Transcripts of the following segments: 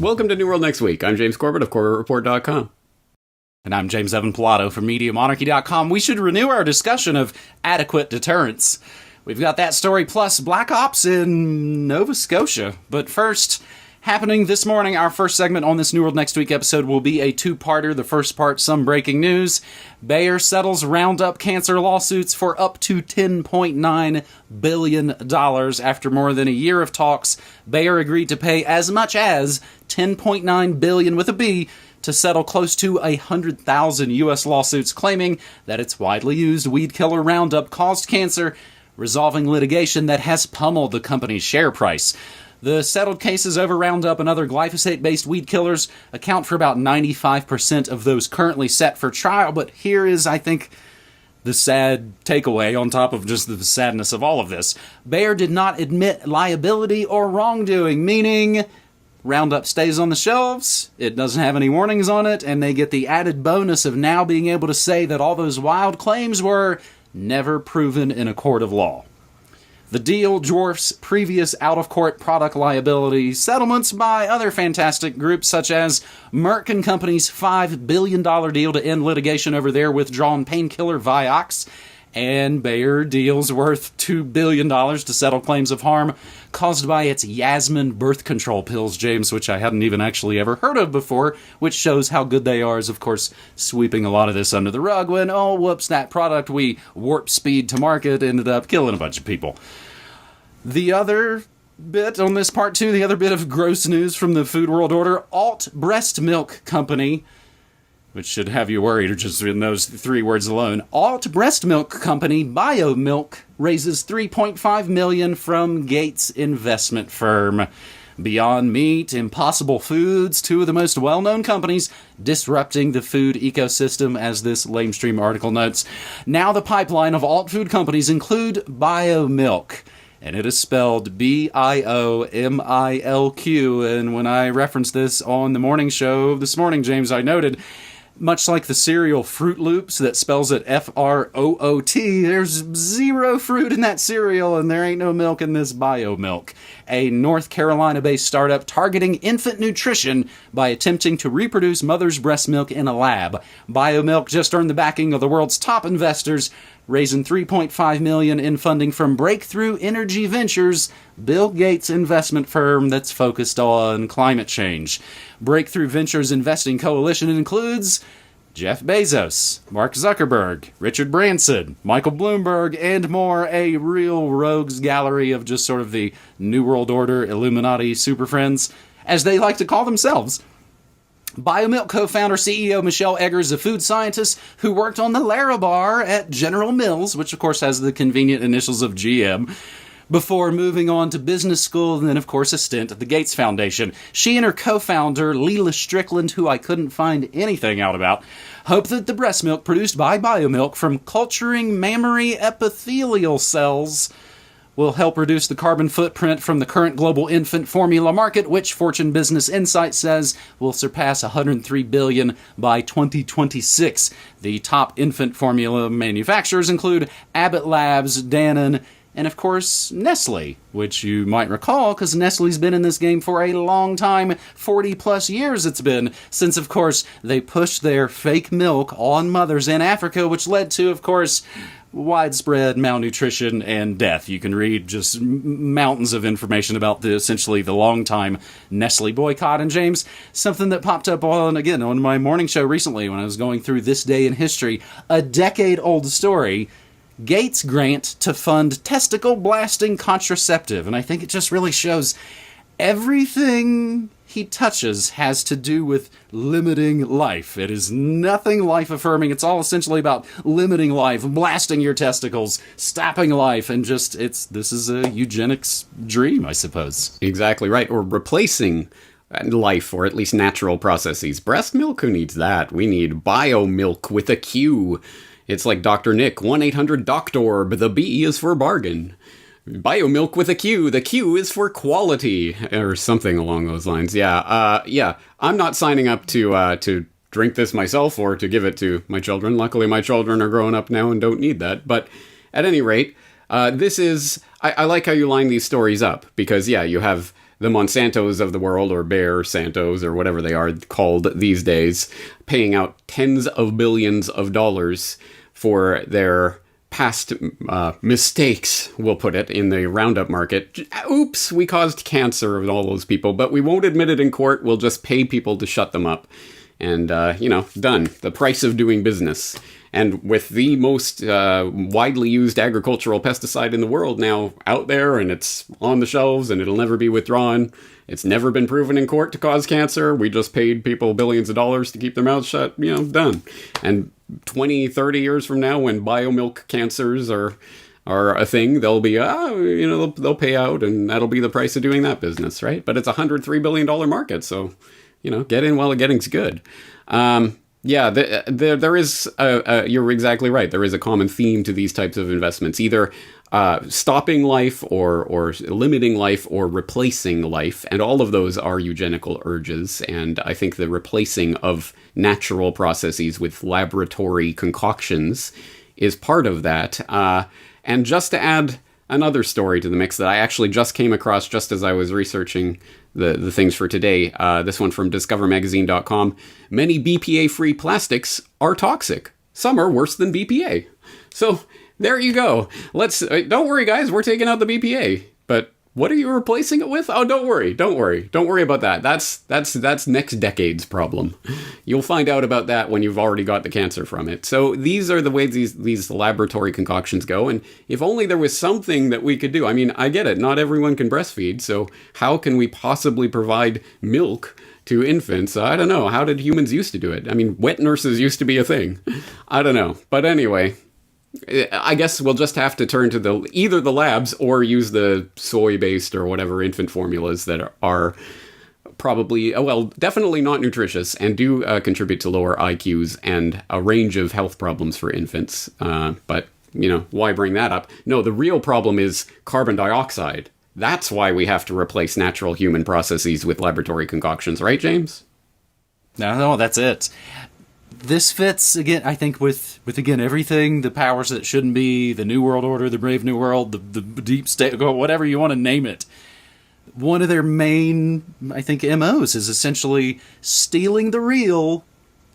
Welcome to New World Next Week. I'm James Corbett of CorbettReport.com. And I'm James Evan Pilato from MediaMonarchy.com. We should renew our discussion of adequate deterrence. We've got that story plus Black Ops in Nova Scotia. But first, happening this morning, our first segment on this New World Next Week episode will be a two-parter. The first part, some breaking news. Bayer settles Roundup cancer lawsuits for up to $10.9 billion. After more than a year of talks, Bayer agreed to pay as much as $10.9 billion with a B to settle close to 100,000 U.S. lawsuits claiming that its widely used weed killer Roundup caused cancer, resolving litigation that has pummeled the company's share price. The settled cases over Roundup and other glyphosate-based weed killers account for about 95% of those currently set for trial, but here is, I think, the sad takeaway on top of just the sadness of all of this. Bayer did not admit liability or wrongdoing, meaning Roundup stays on the shelves, it doesn't have any warnings on it, and they get the added bonus of now being able to say that all those wild claims were never proven in a court of law. The deal dwarfs previous out-of-court product liability settlements by other fantastic groups such as Merck & Company's $5 billion deal to end litigation over their withdrawn painkiller Vioxx, and Bayer deals worth $2 billion to settle claims of harm caused by its Yasmin birth control pills, James, which I hadn't even actually ever heard of before, which shows how good they are, is of course sweeping a lot of this under the rug when, oh, whoops, that product we warp speed to market ended up killing a bunch of people. The other bit on this part two, the other bit of gross news from the Food World Order, Alt Breastmilk Company, which should have you worried, or just in those three words alone. Alt Breastmilk Company, BioMilk, raises $3.5 million from Gates investment firm. Beyond Meat, Impossible Foods, two of the most well-known companies disrupting the food ecosystem, as this lamestream article notes. Now the pipeline of alt food companies include BioMilk, and it is spelled B-I-O-M-I-L-Q, and when I referenced this on the morning show this morning, James, I noted, much like the cereal Fruit Loops that spells it F-R-O-O-T, there's zero fruit in that cereal, and there ain't no milk in this BioMilk, a North Carolina-based startup targeting infant nutrition by attempting to reproduce mother's breast milk in a lab. BioMilk just earned the backing of the world's top investors, raising $3.5 million in funding from Breakthrough Energy Ventures, Bill Gates' investment firm that's focused on climate change. Breakthrough Ventures investing coalition includes Jeff Bezos, Mark Zuckerberg, Richard Branson, Michael Bloomberg, and more, a real rogues gallery of just sort of the New World Order Illuminati super friends, as they like to call themselves. BioMilk co-founder CEO Michelle Eggers, a food scientist who worked on the Larabar at General Mills, which of course has the convenient initials of GM, before moving on to business school and then of course a stint at the Gates Foundation. She and her co-founder, Leela Strickland, who I couldn't find anything out about, hope that the breast milk produced by BioMilk from culturing mammary epithelial cells will help reduce the carbon footprint from the current global infant formula market, which Fortune Business Insight says will surpass $103 billion by 2026. The top infant formula manufacturers include Abbott Labs, Dannon, and of course Nestle, which you might recall because Nestle's been in this game for a long time, 40 plus years it's been, since of course they pushed their fake milk on mothers in Africa, which led to, of course, widespread malnutrition and death. You can read just mountains of information about essentially the long-time Nestle boycott. And James, something that popped up on my morning show recently when I was going through this day in history, a decade-old story, Gates grant to fund testicle-blasting contraceptive. And I think it just really shows everything he touches has to do with limiting life. It is nothing life-affirming. It's all essentially about limiting life, blasting your testicles, stopping life, and this is a eugenics dream, I suppose. Exactly right, or replacing life, or at least natural processes. Breast milk, who needs that? We need BioMilk with a Q. It's like Dr. Nick, 1-800-DOCTORB, the B is for bargain. BioMilk with a Q. The Q is for quality, or something along those lines. Yeah. I'm not signing up to drink this myself or to give it to my children. Luckily, my children are growing up now and don't need that. But at any rate, this is... I like how you line these stories up because, yeah, you have the Monsantos of the world, or Bayer Santos, or whatever they are called these days, paying out tens of billions of dollars for their past mistakes, we'll put it, in the Roundup market. Oops, we caused cancer of all those people, but we won't admit it in court. We'll just pay people to shut them up. And, done. The price of doing business. And with the most widely used agricultural pesticide in the world now out there, and it's on the shelves, and it'll never be withdrawn. It's never been proven in court to cause cancer. We just paid people billions of dollars to keep their mouths shut. Done. And 20, 30 years from now, when biomilk cancers are a thing, they'll be, they'll pay out, and that'll be the price of doing that business, right? But it's a $103 billion market, so, get in while the getting's good. There is, you're exactly right. There is a common theme to these types of investments, either stopping life or limiting life or replacing life. And all of those are eugenical urges. And I think the replacing of natural processes with laboratory concoctions is part of that. And just to add another story to the mix that I actually just came across just as I was researching the things for today. This one from discovermagazine.com. Many BPA-free plastics are toxic. Some are worse than BPA. So there you go. Don't worry, guys. We're taking out the BPA. But what are you replacing it with? Oh, don't worry about that. That's next decade's problem. You'll find out about that when you've already got the cancer from it. So these are the ways these laboratory concoctions go. And if only there was something that we could do. I mean, I get it. Not everyone can breastfeed. So how can we possibly provide milk to infants? I don't know. How did humans used to do it? I mean, wet nurses used to be a thing. I don't know. But anyway, I guess we'll just have to turn to either the labs or use the soy-based or whatever infant formulas that are probably, definitely not nutritious and do contribute to lower IQs and a range of health problems for infants. But, why bring that up? No, the real problem is carbon dioxide. That's why we have to replace natural human processes with laboratory concoctions, right, James? No, that's it. This fits, again, I think, with everything, the powers that shouldn't be, the New World Order, the Brave New World, the Deep State, whatever you want to name it. One of their main, I think, MOs is essentially stealing the real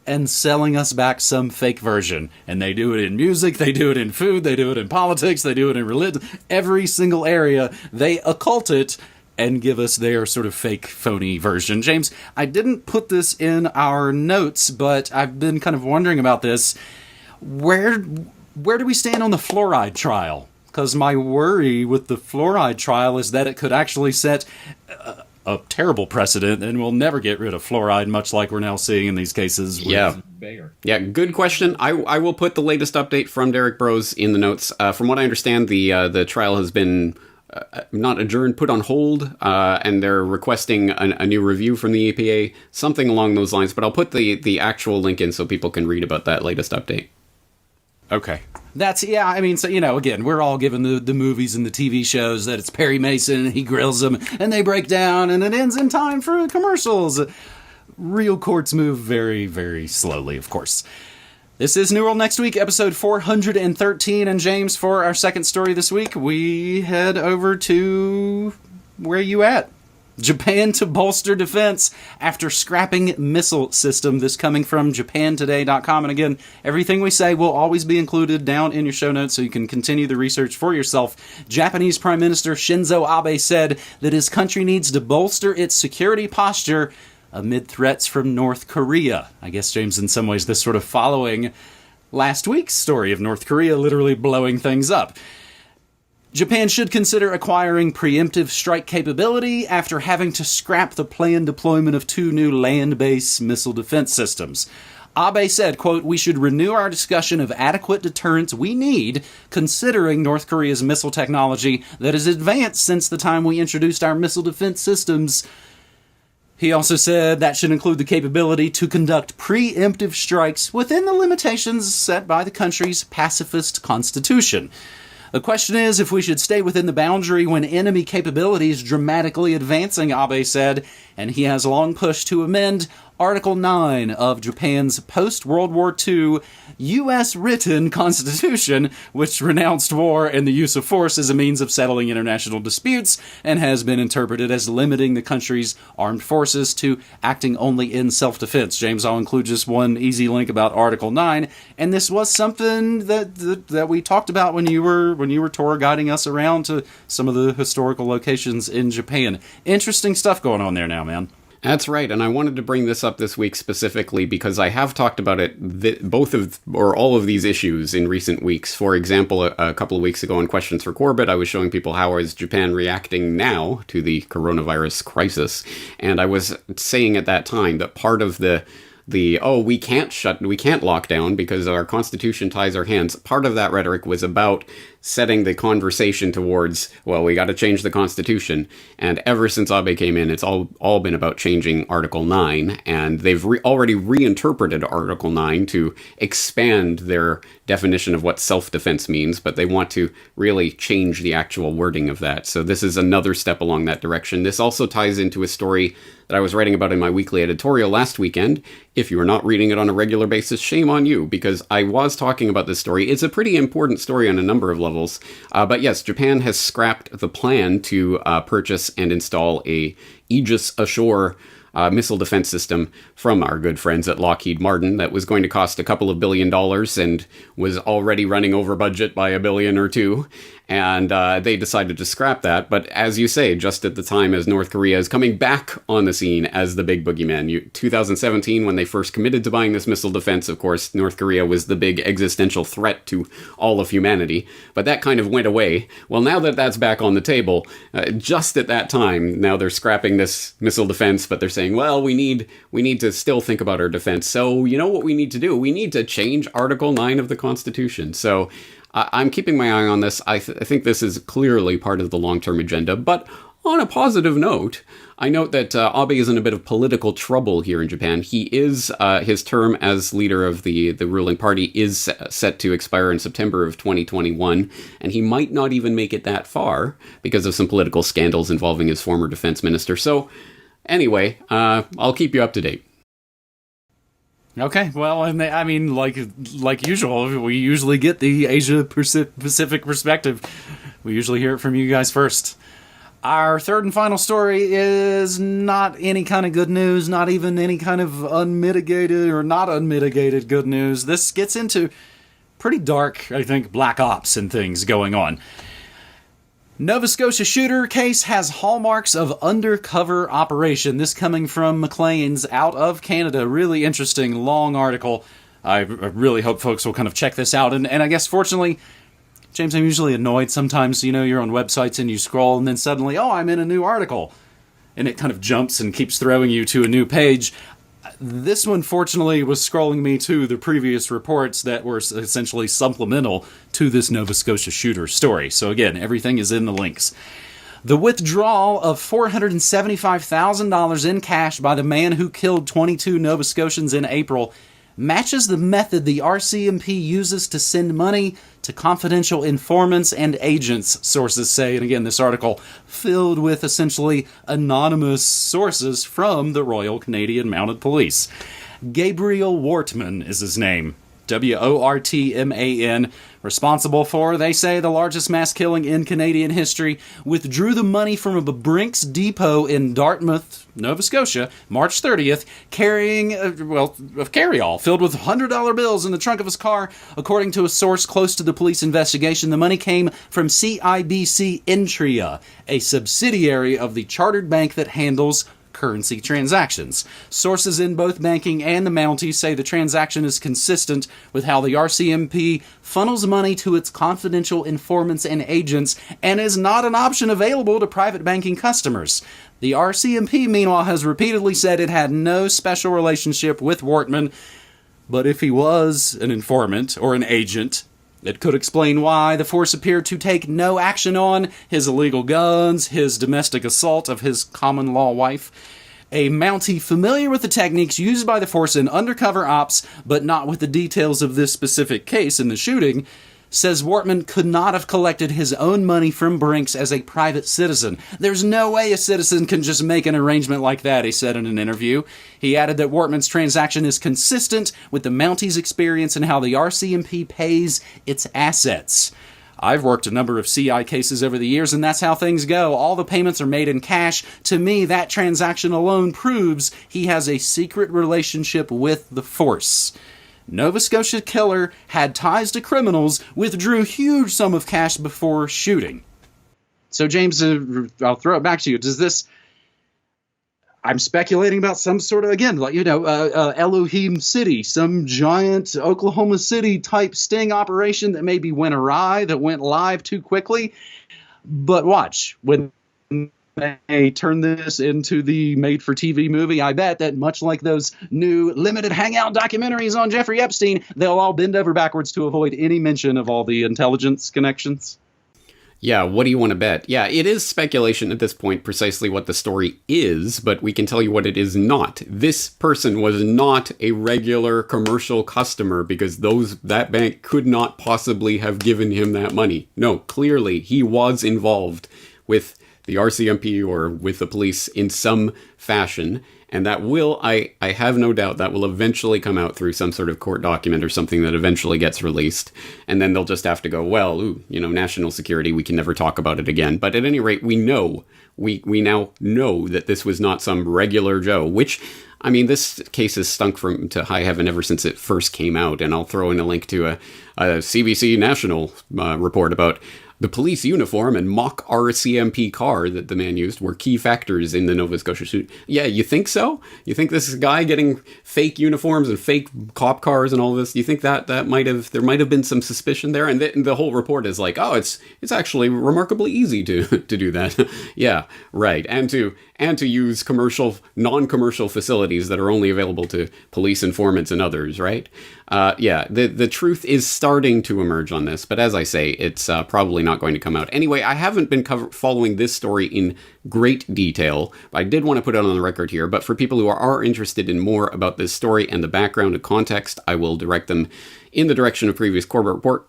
and selling us back some fake version. And they do it in music, they do it in food, they do it in politics, they do it in religion. Every single area, they occult it and give us their sort of fake, phony version. James, I didn't put this in our notes, but I've been kind of wondering about this. Where do we stand on the fluoride trial? Because my worry with the fluoride trial is that it could actually set a terrible precedent, and we'll never get rid of fluoride, much like we're now seeing in these cases with Bayer. Yeah, good question. I will put the latest update from Derek Bros in the notes. From what I understand, the trial has been not adjourned, put on hold, and they're requesting a new review from the EPA, something along those lines. But I'll put the actual link in so people can read about that latest update. Okay. Again, we're all given the movies and the TV shows that it's Perry Mason, and he grills them, and they break down, and it ends in time for commercials. Real courts move very, very slowly, of course. This is New World Next Week, episode 413, and James, for our second story this week, we head over to... where you at? Japan to bolster defense after scrapping missile system. This coming from japantoday.com. And again, everything we say will always be included down in your show notes so you can continue the research for yourself. Japanese Prime Minister Shinzo Abe said that his country needs to bolster its security posture amid threats from North Korea. I guess, James, in some ways, this sort of following last week's story of North Korea literally blowing things up. Japan should consider acquiring preemptive strike capability after having to scrap the planned deployment of 2 new land-based missile defense systems. Abe said, quote, "We should renew our discussion of adequate deterrence we need, considering North Korea's missile technology that has advanced since the time we introduced our missile defense systems." He also said that should include the capability to conduct preemptive strikes within the limitations set by the country's pacifist constitution. The question is if we should stay within the boundary when enemy capability is dramatically advancing, Abe said, and he has long pushed to amend Article 9 of Japan's post-World War II U.S. written constitution, which renounced war and the use of force as a means of settling international disputes, and has been interpreted as limiting the country's armed forces to acting only in self-defense. James, I'll include just one easy link about Article 9, and this was something that we talked about when you were tour guiding us around to some of the historical locations in Japan. Interesting stuff going on there now, man. That's right, and I wanted to bring this up this week specifically because I have talked about it, all of these issues in recent weeks. For example, a couple of weeks ago in Questions for Corbett, I was showing people how is Japan reacting now to the coronavirus crisis, and I was saying at that time that part of we can't lock down because our constitution ties our hands. Part of that rhetoric was about setting the conversation towards, well, we got to change the constitution. And ever since Abe came in, it's all been about changing Article 9, and they've already reinterpreted Article 9 to expand their definition of what self-defense means, but they want to really change the actual wording of that. So this is another step along that direction. This also ties into a story that I was writing about in my weekly editorial last weekend. If you are not reading it on a regular basis, shame on you, because I was talking about this story. It's a pretty important story on a number of levels. But yes, Japan has scrapped the plan to purchase and install a Aegis Ashore missile defense system from our good friends at Lockheed Martin that was going to cost a couple of $1 billion and was already running over budget by $1 billion or $2 billion. And they decided to scrap that. But as you say, just at the time as North Korea is coming back on the scene as the big boogeyman. 2017, when they first committed to buying this missile defense, of course, North Korea was the big existential threat to all of humanity. But that kind of went away. Well, now that that's back on the table, just at that time, now they're scrapping this missile defense, but they're saying, well, we need to still think about our defense. So you know what we need to do? We need to change Article 9 of the Constitution. So I'm keeping my eye on this. I think this is clearly part of the long-term agenda. But on a positive note, I note that Abe is in a bit of political trouble here in Japan. He is his term as leader of the ruling party is set to expire in September of 2021, and he might not even make it that far because of some political scandals involving his former defense minister. So anyway, I'll keep you up to date. Okay, well, and I mean, like usual, we usually get the Asia Pacific perspective. We usually hear it from you guys first. Our third and final story is not any kind of good news, not even any kind of unmitigated or not unmitigated good news. This gets into pretty dark, I think, black ops and things going on. Nova Scotia shooter case has hallmarks of undercover operation. This coming from Maclean's out of Canada. Really interesting, long article. I really hope folks will kind of check this out. And I guess, fortunately, James, I'm usually annoyed sometimes, you're on websites and you scroll and then suddenly, I'm in a new article. And it kind of jumps and keeps throwing you to a new page. This one, fortunately, was scrolling me to the previous reports that were essentially supplemental to this Nova Scotia shooter story. So again, everything is in the links. The withdrawal of $475,000 in cash by the man who killed 22 Nova Scotians in April matches the method the RCMP uses to send money to confidential informants and agents, sources say. And again, this article filled with essentially anonymous sources from the Royal Canadian Mounted Police. Gabriel Wortman is his name. Wortman, responsible for, they say, the largest mass killing in Canadian history, withdrew the money from a Brinks depot in Dartmouth, Nova Scotia, March 30th, carrying a carry-all filled with $100 bills in the trunk of his car. According to a source close to the police investigation, the money came from CIBC Intria, a subsidiary of the chartered bank that handles currency transactions. Sources in both banking and the Mounties say the transaction is consistent with how the RCMP funnels money to its confidential informants and agents and is not an option available to private banking customers. The RCMP, meanwhile, has repeatedly said it had no special relationship with Wortman, but if he was an informant or an agent, it could explain why the force appeared to take no action on his illegal guns, his domestic assault of his common-law wife. A Mountie familiar with the techniques used by the force in undercover ops, but not with the details of this specific case in the shooting, says Wortman could not have collected his own money from Brinks as a private citizen. There's no way a citizen can just make an arrangement like that, he said in an interview. He added that Wortman's transaction is consistent with the Mounties' experience and how the RCMP pays its assets. I've worked a number of CI cases over the years, and that's how things go. All the payments are made in cash. To me, that transaction alone proves he has a secret relationship with the force. Nova Scotia killer had ties to criminals, withdrew huge sum of cash before shooting. So, James, I'll throw it back to you. Does this... I'm speculating about some sort of, again, like, Elohim City, some giant Oklahoma City type sting operation that maybe went awry, that went live too quickly. But watch, when they turn this into the made-for-TV movie, I bet that much like those new limited hangout documentaries on Jeffrey Epstein, they'll all bend over backwards to avoid any mention of all the intelligence connections. Yeah, what do you want to bet? Yeah, it is speculation at this point precisely what the story is, but we can tell you what it is not. This person was not a regular commercial customer because that bank could not possibly have given him that money. No, clearly he was involved with the RCMP or with the police in some fashion, and that will, I have no doubt, that will eventually come out through some sort of court document or something that eventually gets released. And then they'll just have to go, well, national security, we can never talk about it again. But at any rate, we know, we now know that this was not some regular Joe, which, I mean, this case has stunk to high heaven ever since it first came out. And I'll throw in a link to a CBC National report about the police uniform and mock RCMP car that the man used were key factors in the Nova Scotia shoot. Yeah, you think so? You think this guy getting fake uniforms and fake cop cars and all this, you think that there might have been some suspicion there? And the whole report is like, oh, it's actually remarkably easy to do that. Yeah, right. And to use non-commercial facilities that are only available to police informants and others, right? Yeah, the truth is starting to emerge on this, but as I say, it's probably not going to come out. Anyway, I haven't been following this story in great detail. I did want to put it on the record here, but for people who are interested in more about this story and the background and context, I will direct them in the direction of previous Corbett Report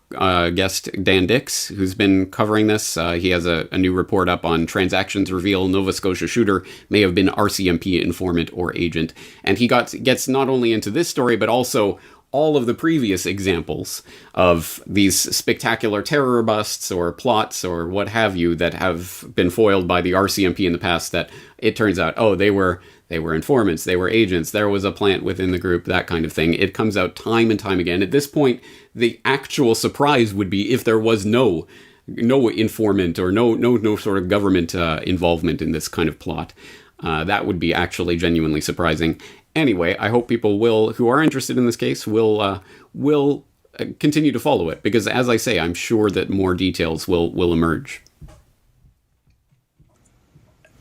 guest Dan Dix, who's been covering this. He has a new report up on transactions reveal Nova Scotia shooter may have been RCMP informant or agent. And he gets not only into this story, but also all of the previous examples of these spectacular terror busts or plots or what have you that have been foiled by the RCMP in the past that it turns out, oh, they were informants, they were agents, there was a plant within the group, that kind of thing. It comes out time and time again. At this point, the actual surprise would be if there was no informant or no sort of government involvement in this kind of plot. That would be actually genuinely surprising. Anyway, I hope people who are interested in this case will continue to follow it, because as I say, I'm sure that more details will emerge.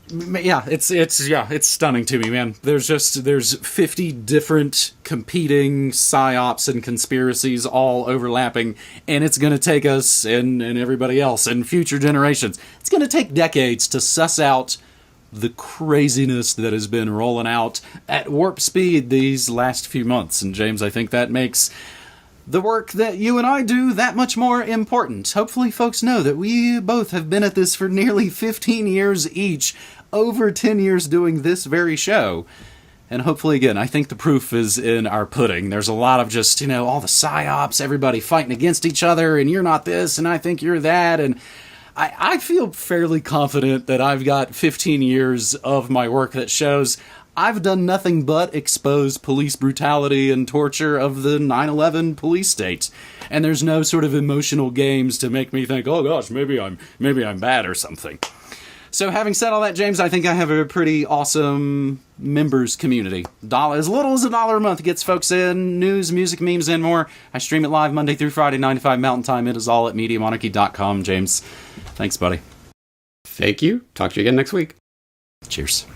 Yeah, it's stunning to me, man. There's 50 different competing psyops and conspiracies all overlapping, and it's going to take us and everybody else and future generations. It's going to take decades to suss out the craziness that has been rolling out at warp speed these last few months. And James, I think that makes the work that you and I do that much more important. Hopefully folks know that we both have been at this for nearly 15 years each, over 10 years doing this very show. And hopefully, again, I think the proof is in our pudding. There's a lot of just, all the psyops, everybody fighting against each other, and you're not this, and I think you're that, and I feel fairly confident that I've got 15 years of my work that shows I've done nothing but expose police brutality and torture of the 9/11 police state. And there's no sort of emotional games to make me think, oh gosh, maybe I'm bad or something. So having said all that, James, I think I have a pretty awesome members community. As little as $1 a month gets folks in, news, music, memes, and more. I stream it live Monday through Friday, 9 to 5 Mountain Time. It is all at MediaMonarchy.com. James, thanks, buddy. Thank you. Talk to you again next week. Cheers.